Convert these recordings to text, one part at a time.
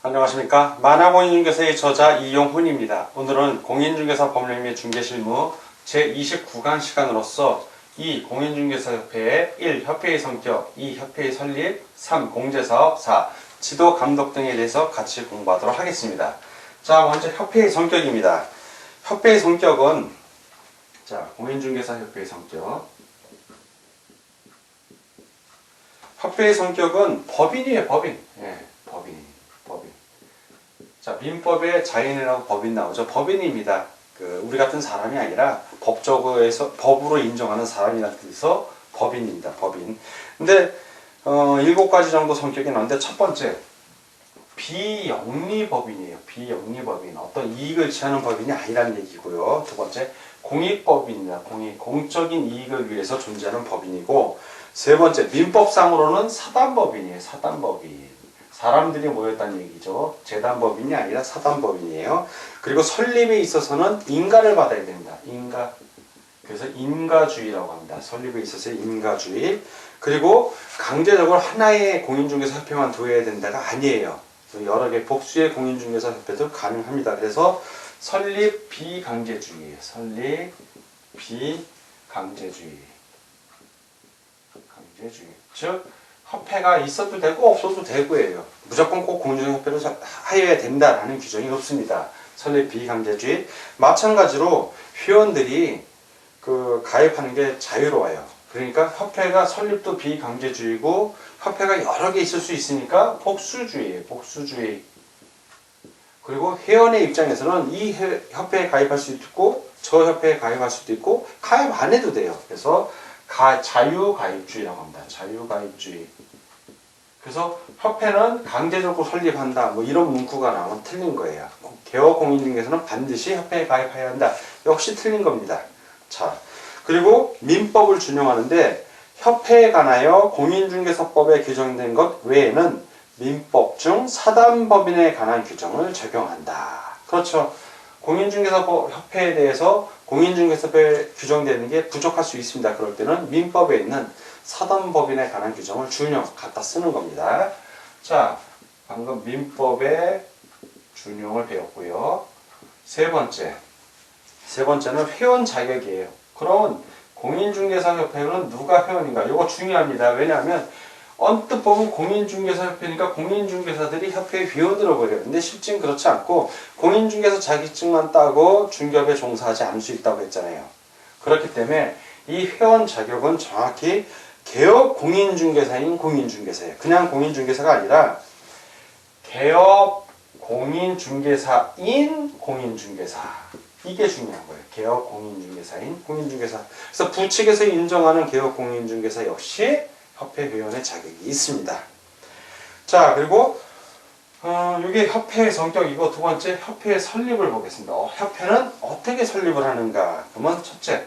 안녕하십니까. 만화공인중개사의 저자 이용훈입니다. 오늘은 공인중개사 법령 및 중개실무 제29강 시간으로서 이 공인중개사협회의 1. 협회의 성격, 2. 협회의 설립, 3. 공제사업, 4. 지도 감독 등에 대해서 같이 공부하도록 하겠습니다. 자, 먼저 협회의 성격입니다. 협회의 성격은 공인중개사협회의 성격. 협회의 성격은 법인이에요, 법인. 법인. 자, 민법에 자인이라고 법인 나오죠. 법인입니다. 우리 같은 사람이 아니라 법으로 인정하는 사람이라는 뜻에서 법인입니다. 법인. 근데 7가지 정도 성격이 나오는데 첫 번째, 비영리법인이에요. 비영리법인. 어떤 이익을 취하는 법인이 아니라는 얘기고요. 두 번째, 공익법인입니다. 공적인 이익을 위해서 존재하는 법인이고, 세 번째, 민법상으로는 사단법인이에요. 사단법인. 사람들이 모였다는 얘기죠. 재단법인이 아니라 사단법인이에요. 그리고 설립에 있어서는 인가를 받아야 됩니다. 인가. 그래서 인가주의라고 합니다. 설립에 있어서의 인가주의. 그리고 강제적으로 하나의 공인중개사협회만 두어야 된다가 아니에요. 여러 개 복수의 공인중개사협회도 가능합니다. 그래서 설립 비강제주의예요. 설립 비강제주의. 강제주의. 즉 협회가 있어도 되고 없어도 되고예요. 무조건 꼭 공인중개사협회로 하여야 된다라는 규정이 없습니다. 설립 비강제주의. 마찬가지로 회원들이 가입하는 게 자유로워요. 그러니까 협회가 설립도 비강제주의고 협회가 여러 개 있을 수 있으니까 복수주의예요. 복수주의. 그리고 회원의 입장에서는 이 협회에 가입할 수 있고 저 협회에 가입할 수도 있고 가입 안 해도 돼요. 그래서 자유가입주의라고 합니다. 자유가입주의. 그래서 협회는 강제적으로 설립한다. 이런 문구가 나오면 틀린 거예요. 개업공인중개사는 반드시 협회에 가입해야 한다. 역시 틀린 겁니다. 자, 그리고 민법을 준용하는데 협회에 관하여 공인중개사법에 규정된 것 외에는 민법 중 사단법인에 관한 규정을 적용한다. 그렇죠. 공인중개사법 협회에 대해서 공인중개사법에 규정되는 게 부족할 수 있습니다. 그럴 때는 민법에 있는 사단법인에 관한 규정을 갖다 쓰는 겁니다. 자, 방금 민법의 준용을 배웠고요. 세 번째는 회원 자격이에요. 그럼 공인중개사협회는 누가 회원인가? 이거 중요합니다. 왜냐하면 언뜻 보면 공인중개사협회니까 공인중개사들이 협회의 회원으로 보여요. 근데 실제는 그렇지 않고 공인중개사 자격증만 따고 중개업에 종사하지 않을 수 있다고 했잖아요. 그렇기 때문에 이 회원 자격은 정확히 개업 공인중개사인 공인중개사예요. 그냥 공인중개사가 아니라 개업 공인중개사인 공인중개사. 이게 중요한 거예요. 개업 공인중개사인 공인중개사. 그래서 부측에서 인정하는 개업 공인중개사 역시 협회 회원의 자격이 있습니다. 자, 그리고 이게 협회의 성격이고 두 번째 협회의 설립을 보겠습니다. 협회는 어떻게 설립을 하는가? 그러면 첫째,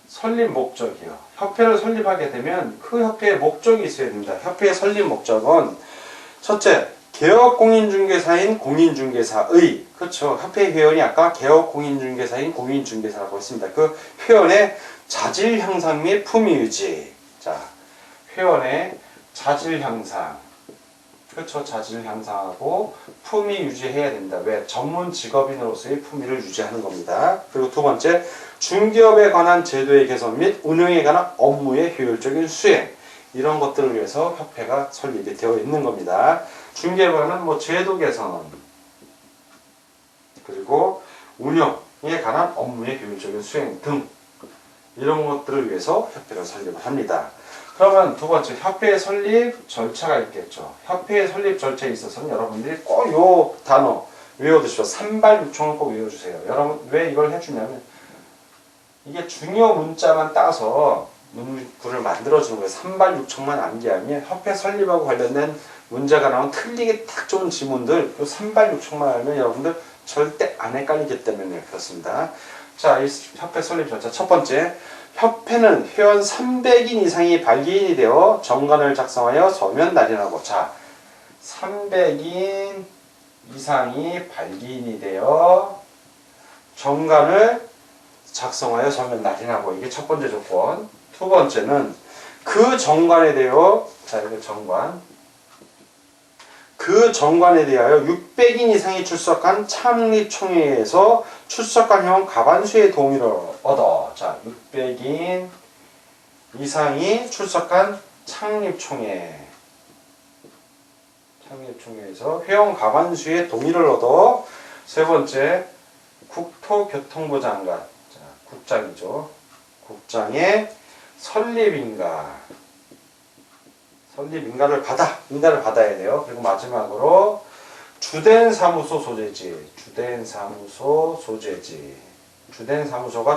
설립 목적이요. 협회를 설립하게 되면 그 협회의 목적이 있어야 됩니다. 협회의 설립 목적은 첫째, 개업공인중개사인 공인중개사의, 그렇죠. 협회 회원이 아까 개업공인중개사인 공인중개사라고 했습니다. 그 회원의 자질 향상 및 품위 유지. 자, 회원의 자질 향상. 그렇죠. 자질 향상하고 품위 유지해야 된다. 왜? 전문 직업인으로서의 품위를 유지하는 겁니다. 그리고 두 번째, 중개업에 관한 제도의 개선 및 운영에 관한 업무의 효율적인 수행. 이런 것들을 위해서 협회가 설립이 되어 있는 겁니다. 중개업에 관한 제도 개선, 그리고 운영에 관한 업무의 효율적인 수행 등 이런 것들을 위해서 협회를 설립을 합니다. 그러면 두 번째, 협회의 설립 절차가 있겠죠. 협회의 설립 절차에 있어서는 여러분들이 꼭 요 단어 외워두십시오. 산발요청을 꼭 외워주세요. 여러분 왜 이걸 해주냐면 이게 중요 문자만 따서 문구를 만들어주는 거예요. 산발요청만 암기하면 협회 설립하고 관련된 문제가 나온 틀리게 딱 좋은 지문들 요 산발요청만 알면 여러분들 절대 안 헷갈리기 때문에 그렇습니다. 자, 이 협회 설립 절차 첫 번째, 협회는 회원 300인 이상이 발기인이 되어 정관을 작성하여 서면 날인하고. 자, 300인 이상이 발기인이 되어 정관을 작성하여 서면 날인하고. 이게 첫 번째 조건. 두 번째는 그 정관에 대여, 자, 이거 정관. 그 정관에 대하여 600인 이상이 출석한 창립총회에서 출석한 회원 과반수의 동의를 얻어. 자, 600인 이상이 출석한 창립총회에서 회원 과반수의 동의를 얻어. 세 번째, 국토교통부 장관. 자, 국장이죠. 국장의 설립인가를 받아야 돼요. 그리고 마지막으로 주된 사무소 소재지. 주된 사무소가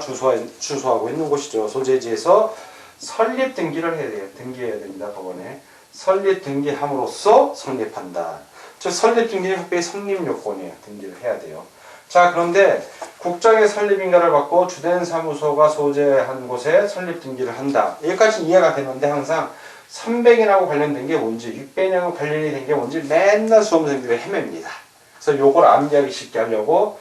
주소하고 있는 곳이죠. 소재지에서 설립 등기를 등기해야 됩니다. 법원에. 설립 등기함으로써 성립한다. 즉 설립 등기는 협회의 성립 요건이에요. 등기를 해야 돼요. 자, 그런데 국장의 설립인가를 받고 주된 사무소가 소재한 곳에 설립 등기를 한다. 여기까지 이해가 되는데 항상 300인하고 관련된 게 뭔지 600인하고 관련이 된 게 뭔지 맨날 수험생들이 헤맵니다. 그래서 요걸 암기하기 쉽게 하려고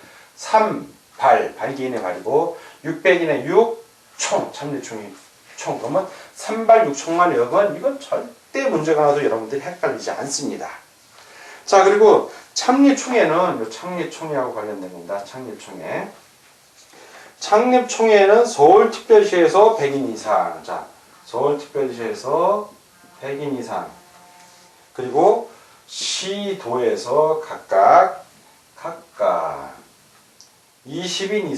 발기인의 발이고 600인의 6총 참여총이 총 그러면 3발 6총만 외우면 이건 절대 문제가 나도 여러분들이 헷갈리지 않습니다. 자, 그리고 창립총회는 요 창립총회하고 관련된 겁니다. 창립총회는 서울특별시에서 100인 이상. 자, 서울특별시에서 100인 이상. 그리고 시도에서 각각 20인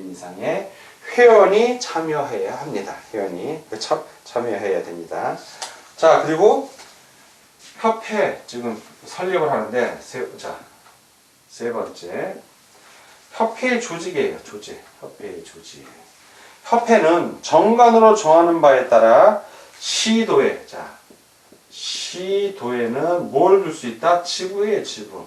이상의 회원이 참여해야 합니다. 회원이 참여해야 됩니다. 자, 그리고 협회 지금 설립을 하는데 세 번째 협회의 조직이에요. 협회의 조직. 협회는 정관으로 정하는 바에 따라 시도에는 뭘 둘 수 있다? 지부예요, 지부.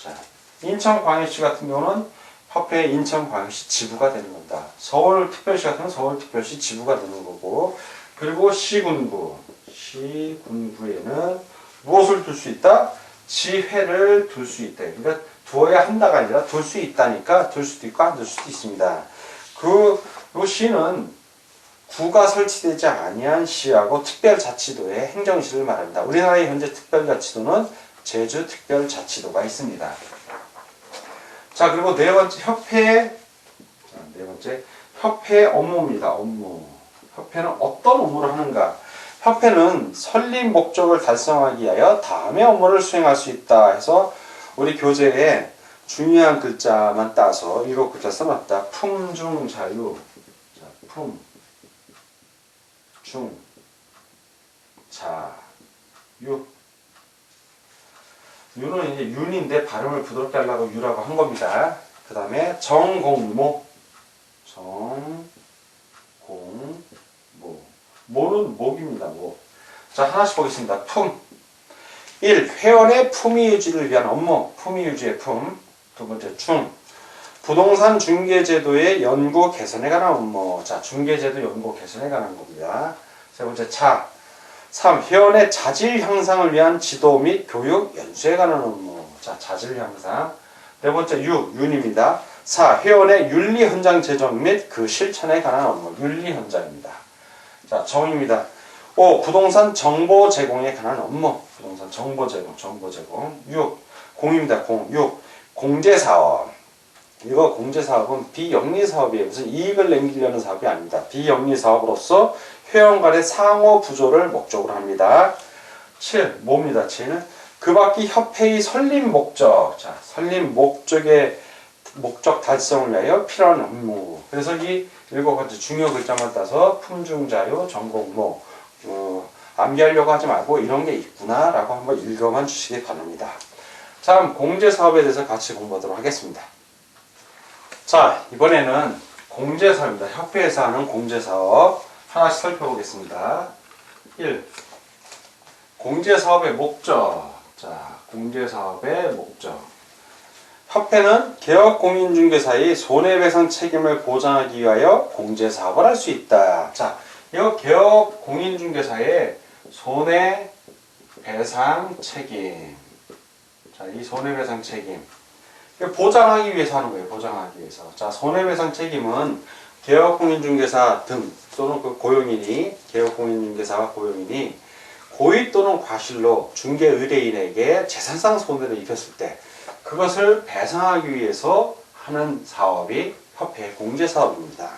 자, 인천광역시 같은 경우는 협회의 인천광역시 지부가 되는 겁니다. 서울특별시 같은 경우는 서울특별시 지부가 되는 거고, 그리고 시군구에는 무엇을 둘 수 있다? 지회를 둘 수 있다. 그러니까 두어야 한다가 아니라 둘 수 있다니까 둘 수도 있고 안 둘 수도 있습니다. 요 시는 구가 설치되지 아니한 시하고 특별자치도의 행정시를 말합니다. 우리나라의 현재 특별자치도는 제주특별자치도가 있습니다. 자, 그리고 네 번째 협회의 업무입니다. 협회는 어떤 업무를 하는가? 협회는 설립 목적을 달성하기 위하여 다음의 업무를 수행할 수 있다 해서 우리 교재에 중요한 글자만 따서 7글자 써놨다. 품중자유. 자, 품중자유. 유는 이제 윤인데 발음을 부드럽게 하려고 유라고 한 겁니다. 그 다음에 정공모. 모는 목입니다. 목. 자, 하나씩 보겠습니다. 품. 1. 회원의 품위 유지를 위한 업무. 품위 유지의 품. 두 번째, 중. 부동산 중개제도의 연구 개선에 관한 업무. 자, 중개제도 연구 개선에 관한 겁니다. 세 번째, 자. 3. 회원의 자질 향상을 위한 지도 및 교육 연수에 관한 업무. 자, 자질 향상. 네 번째, 윤입니다. 4. 회원의 윤리 현장 제정 및 그 실천에 관한 업무. 윤리 현장입니다. 자, 정입니다. 5. 부동산 정보 제공에 관한 업무. 부동산 정보 제공. 6. 공입니다. 6. 공제사업. 이거 공제사업은 비영리사업이에요. 무슨 이익을 남기려는 사업이 아닙니다. 비영리사업으로서 회원 간의 상호 부조를 목적으로 합니다. 7. 뭐입니다? 7. 그 밖의 협회의 설립 목적. 자, 설립 목적 달성을 위하여 필요한 업무. 그래서 이 7가지 중요 글자만 따서 품중자유, 정공모 암기하려고 하지 말고 이런 게 있구나 라고 한번 읽어만 주시기 바랍니다. 자, 공제사업에 대해서 같이 공부하도록 하겠습니다. 자, 이번에는 공제사업입니다. 협회에서 하는 공제사업 하나씩 살펴보겠습니다. 1. 공제사업의 목적. 자, 공제사업의 목적. 협회는 개업공인중개사의 손해배상 책임을 보장하기 위하여 공제사업을 할 수 있다. 자, 이거 개업공인중개사의 손해배상 책임. 자, 이 손해배상 책임. 보장하기 위해서 하는 거예요. 보장하기 위해서. 자, 손해배상 책임은 개업공인중개사 등 또는 그 고용인이, 개업공인중개사와 고용인이 고의 또는 과실로 중개 의뢰인에게 재산상 손해를 입혔을 때 그것을 배상하기 위해서 하는 사업이 협회 공제사업입니다.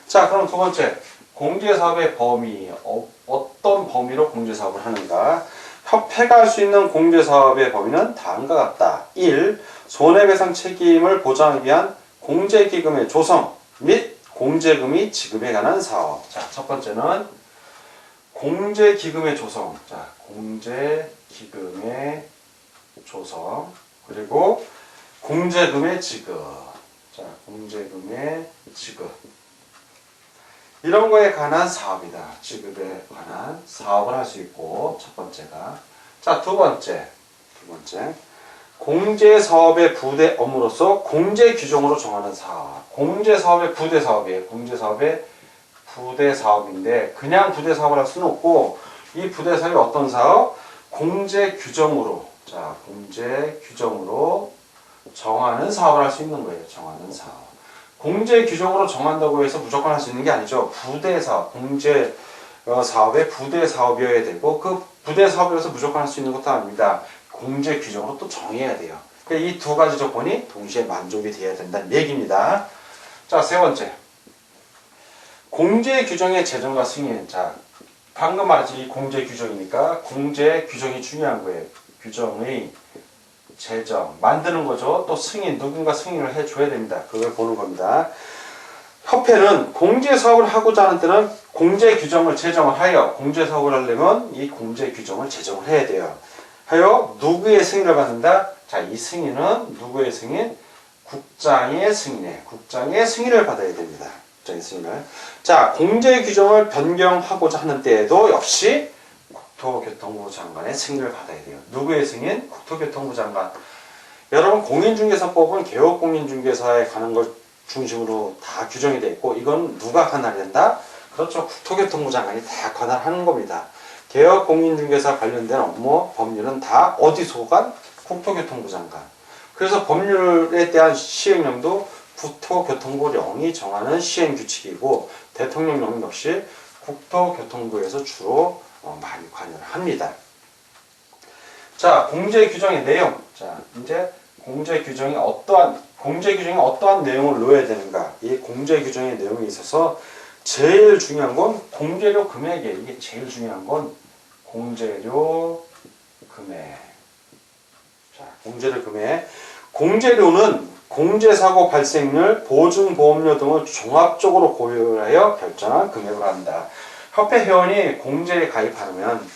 자, 그럼 두 번째, 공제사업의 범위, 어떤 범위로 공제사업을 하는가? 협회가 할 수 있는 공제사업의 범위는 다음과 같다. 1. 손해배상 책임을 보장하기 위한 공제기금의 조성 및 공제금이 지급에 관한 사업. 자, 첫 번째는 공제기금의 조성. 자, 공제기금의 조성. 그리고 공제금의 지급. 자, 공제금의 지급. 이런 거에 관한 사업이다. 지급에 관한 사업을 할 수 있고, 첫 번째가. 자, 두 번째. 공제사업의 부대 업무로서 공제 규정으로 정하는 사업. 공제사업의 부대 사업이에요. 공제사업의 부대 사업인데, 그냥 부대 사업을 할 수는 없고, 이 부대 사업이 어떤 사업? 공제 규정으로. 자, 공제 규정으로 정하는 사업을 할 수 있는 거예요. 정하는 사업. 공제 규정으로 정한다고 해서 무조건 할 수 있는 게 아니죠. 부대 사업, 공제 사업의 부대 사업이어야 되고 그 부대 사업이라서 무조건 할 수 있는 것도 아닙니다. 공제 규정으로 또 정해야 돼요. 이 두 가지 조건이 동시에 만족이 되어야 된다는 얘기입니다. 자, 세 번째. 공제 규정의 제정과 승인. 자, 방금 말했지 이 공제 규정이니까 공제 규정이 중요한 거예요. 규정의 제정, 만드는 거죠. 또 승인, 누군가 승인을 해줘야 됩니다. 그걸 보는 겁니다. 협회는 공제사업을 하고자 하는 때는 공제 규정을 제정을 하여 공제사업을 하려면 이 공제 규정을 제정을 해야 돼요. 하여 누구의 승인을 받는다? 자, 이 승인은 누구의 승인? 국장의 승인에 국장의 승인을 받아야 됩니다. 국장의 승인을. 자, 공제 규정을 변경하고자 하는 때에도 역시 국토교통부 장관의 승인을 받아야 돼요. 누구의 승인? 국토교통부 장관. 여러분 공인중개사법은 개업공인중개사에 관한 걸 중심으로 다 규정이 되어 있고 이건 누가 관할한다? 그렇죠. 국토교통부 장관이 다 관할하는 겁니다. 개업공인중개사 관련된 업무 법률은 다 어디 소관? 국토교통부 장관. 그래서 법률에 대한 시행령도 국토교통부령이 정하는 시행규칙이고 대통령령 역시 국토교통부에서 주로 많이 관여를 합니다. 자, 공제 규정의 내용. 자, 이제 공제 규정이 어떠한 내용을 넣어야 되는가? 이 공제 규정의 내용에 있어서 제일 중요한 건 공제료 금액이에요. 이게 제일 중요한 건 공제료 금액. 자, 공제료 금액. 공제료는 공제사고 발생률, 보증보험료 등을 종합적으로 고려하여 결정한 금액으로 한다. 협회 회원이 공제에 가입하면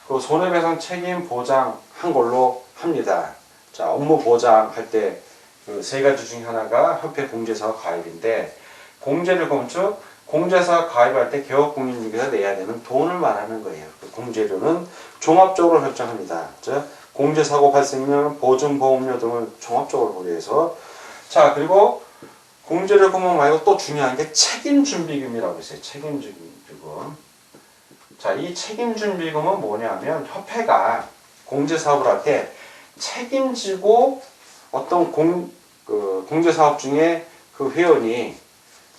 그 손해배상 책임 보장한 걸로 합니다. 자, 업무 보장할 때 그 세 가지 중에 하나가 협회 공제사업 가입인데 공제를 검증 공제사 가입할 때 개업공인중개사 내야 되는 돈을 말하는 거예요. 그 공제료는 종합적으로 결정합니다. 즉 공제사고 발생률, 보증보험료 등을 종합적으로 고려해서 자, 그리고 공제료 금액 말고 또 중요한 게 책임준비금이라고 있어요. 책임준비금. 자, 이 책임준비금은 뭐냐면 협회가 공제사업을 할 때 책임지고 어떤 공제사업 중에 그 회원이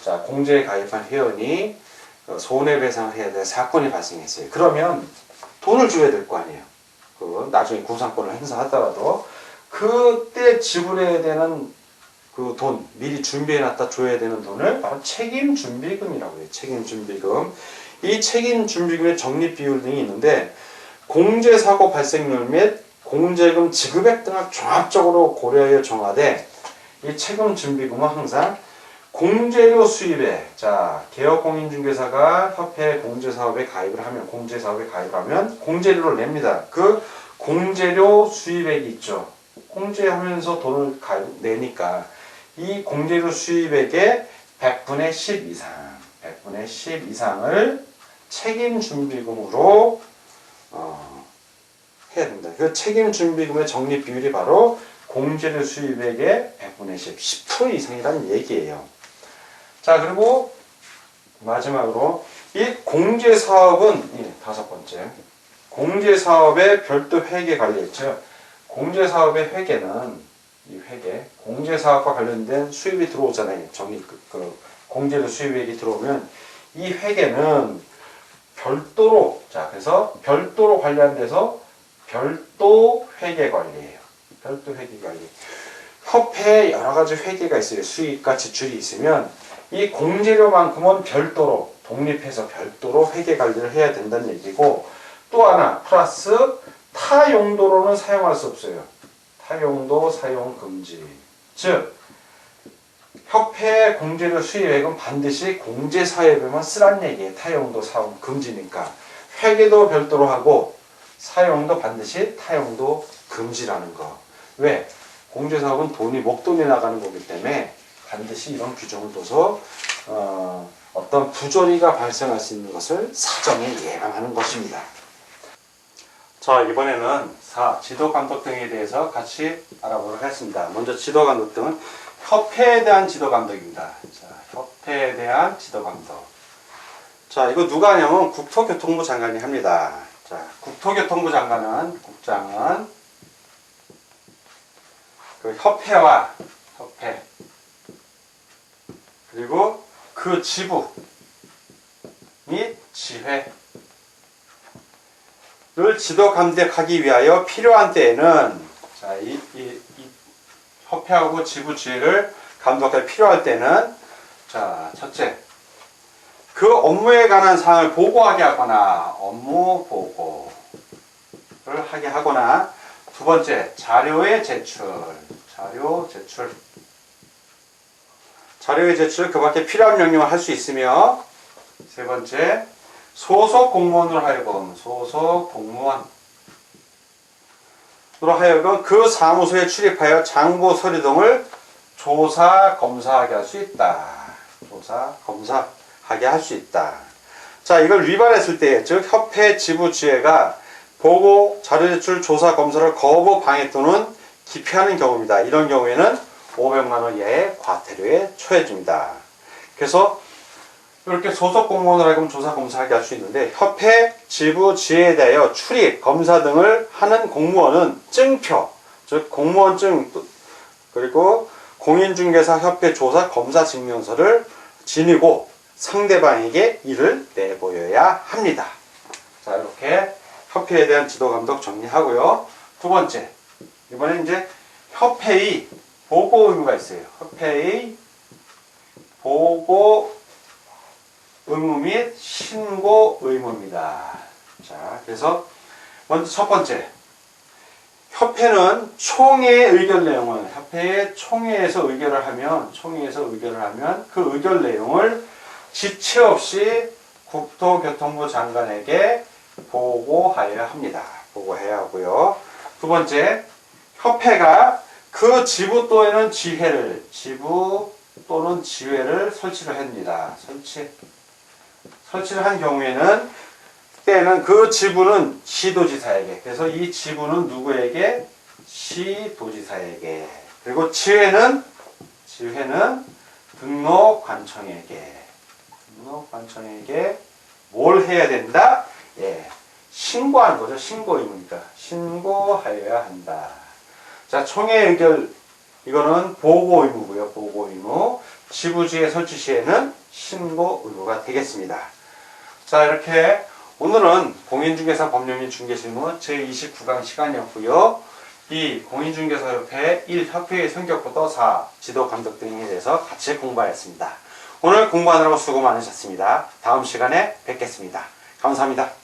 자, 공제에 가입한 회원이 손해배상을 해야 될 사건이 발생했어요. 그러면 돈을 줘야 될 거 아니에요. 나중에 구상권을 행사하더라도 그때 지불해야 되는 그 돈, 미리 준비해놨다 줘야 되는 돈을 바로 책임준비금이라고 해요. 책임준비금. 이 책임준비금의 적립비율 등이 있는데 공제사고 발생률 및 공제금 지급액 등을 종합적으로 고려하여 정하되 이 책임준비금은 항상 공제료 수입액. 자, 개업공인중개사가 협회 공제사업에 가입을 하면 공제료를 냅니다. 그 공제료 수입액이 있죠. 공제하면서 돈을 내니까 이 공제료 수입액의 100분의 10 이상을 책임준비금으로 해야 됩니다. 그 책임준비금의 적립 비율이 바로 공제료 수입액의 100분의 10 이상이라는 얘기예요. 자, 그리고 마지막으로 이 공제사업은 다섯 번째 공제사업의 별도 회계 관리했죠. 공제사업의 회계는 공제사업과 관련된 수입이 들어오잖아요. 공제료 수입액이 들어오면 이 회계는 별도로, 자, 그래서 별도로 관리하는 별도 회계 관리예요. 별도 회계 관리. 협회에 여러 가지 회계가 있어요. 수익과 지출이 있으면 이 공제료만큼은 별도로 독립해서 별도로 회계 관리를 해야 된다는 얘기고, 또 하나 플러스 타 용도로는 사용할 수 없어요. 타 용도 사용 금지. 즉 협회 공제료 수입액은 반드시 공제사업에만 쓰란 얘기예요. 타 용도 사용 금지니까. 회계도 별도로 하고 사용도 반드시 타 용도 금지라는 거. 왜? 공제사업은 목돈이 나가는 거기 때문에 반드시 이런 규정을 둬서 어떤 부조리가 발생할 수 있는 것을 사전에 예방하는 것입니다. 자, 이번에는 지도감독 등에 대해서 같이 알아보도록 하겠습니다. 먼저 지도감독 등은 협회에 대한 지도감독입니다. 자, 협회에 대한 지도감독. 자, 이거 누가 하냐면 국토교통부 장관이 합니다. 자, 국토교통부 국장은 그 협회 그리고 그 지부 및 지회를 지도 감독하기 위하여 필요한 때에는, 자, 이 협회하고 지부 지회를 감독하기 필요할 때는, 자, 첫째, 그 업무에 관한 사항을 보고하게 하거나 업무 보고를 하게 하거나, 두 번째, 자료의 제출, 그 밖에 필요한 명령을 할 수 있으며, 세 번째, 소속 공무원으로 하여금 그 사무소에 출입하여 장부 서류 등을 조사 검사하게 할 수 있다. 자, 이걸 위반했을 때, 즉 협회 지부 지회가 보고 자료 제출 조사 검사를 거부 방해 또는 기피하는 경우입니다. 이런 경우에는 500만 원 이하의 과태료에 처해집니다. 그래서 이렇게 소속 공무원을 하여금 조사 검사하게 할 수 있는데, 협회 지부 지회에 대하여 출입 검사 등을 하는 공무원은 증표, 즉 공무원증, 그리고 공인중개사 협회 조사 검사 증명서를 지니고 상대방에게 이를 내보여야 합니다. 자, 이렇게 협회에 대한 지도감독 정리하고요. 두 번째, 이번에 이제 협회의 보고 의무가 있어요. 협회의 보고 의무 및 신고 의무입니다. 자, 그래서 먼저 첫 번째, 협회는 총회의 의견 내용을, 협회의 총회에서 의결을 하면 그 의견 내용을 지체 없이 국토교통부 장관에게 보고하여야 합니다. 보고해야 하고요. 두 번째, 협회가 그 지부 또는 지회를 설치를 합니다. 설치를 한 경우에는, 그때는 그 지부는 시도지사에게, 그래서 이 지부는 누구에게? 시도지사에게. 그리고 지회는 등록관청에게 뭘 해야 된다? 예, 신고하는 거죠. 신고 의무니까 신고하여야 한다. 자, 총회 의결, 이거는 보고 의무고요. 보고 의무. 지부지회 설치 시에는 신고 의무가 되겠습니다. 자, 이렇게 오늘은 공인중개사 법령 및 중개실무 제29강 시간이었고요. 이 공인중개사협회 1협회의 성격부터 4 지도감독 등에 대해서 같이 공부하였습니다. 오늘 공부하느라고 수고 많으셨습니다. 다음 시간에 뵙겠습니다. 감사합니다.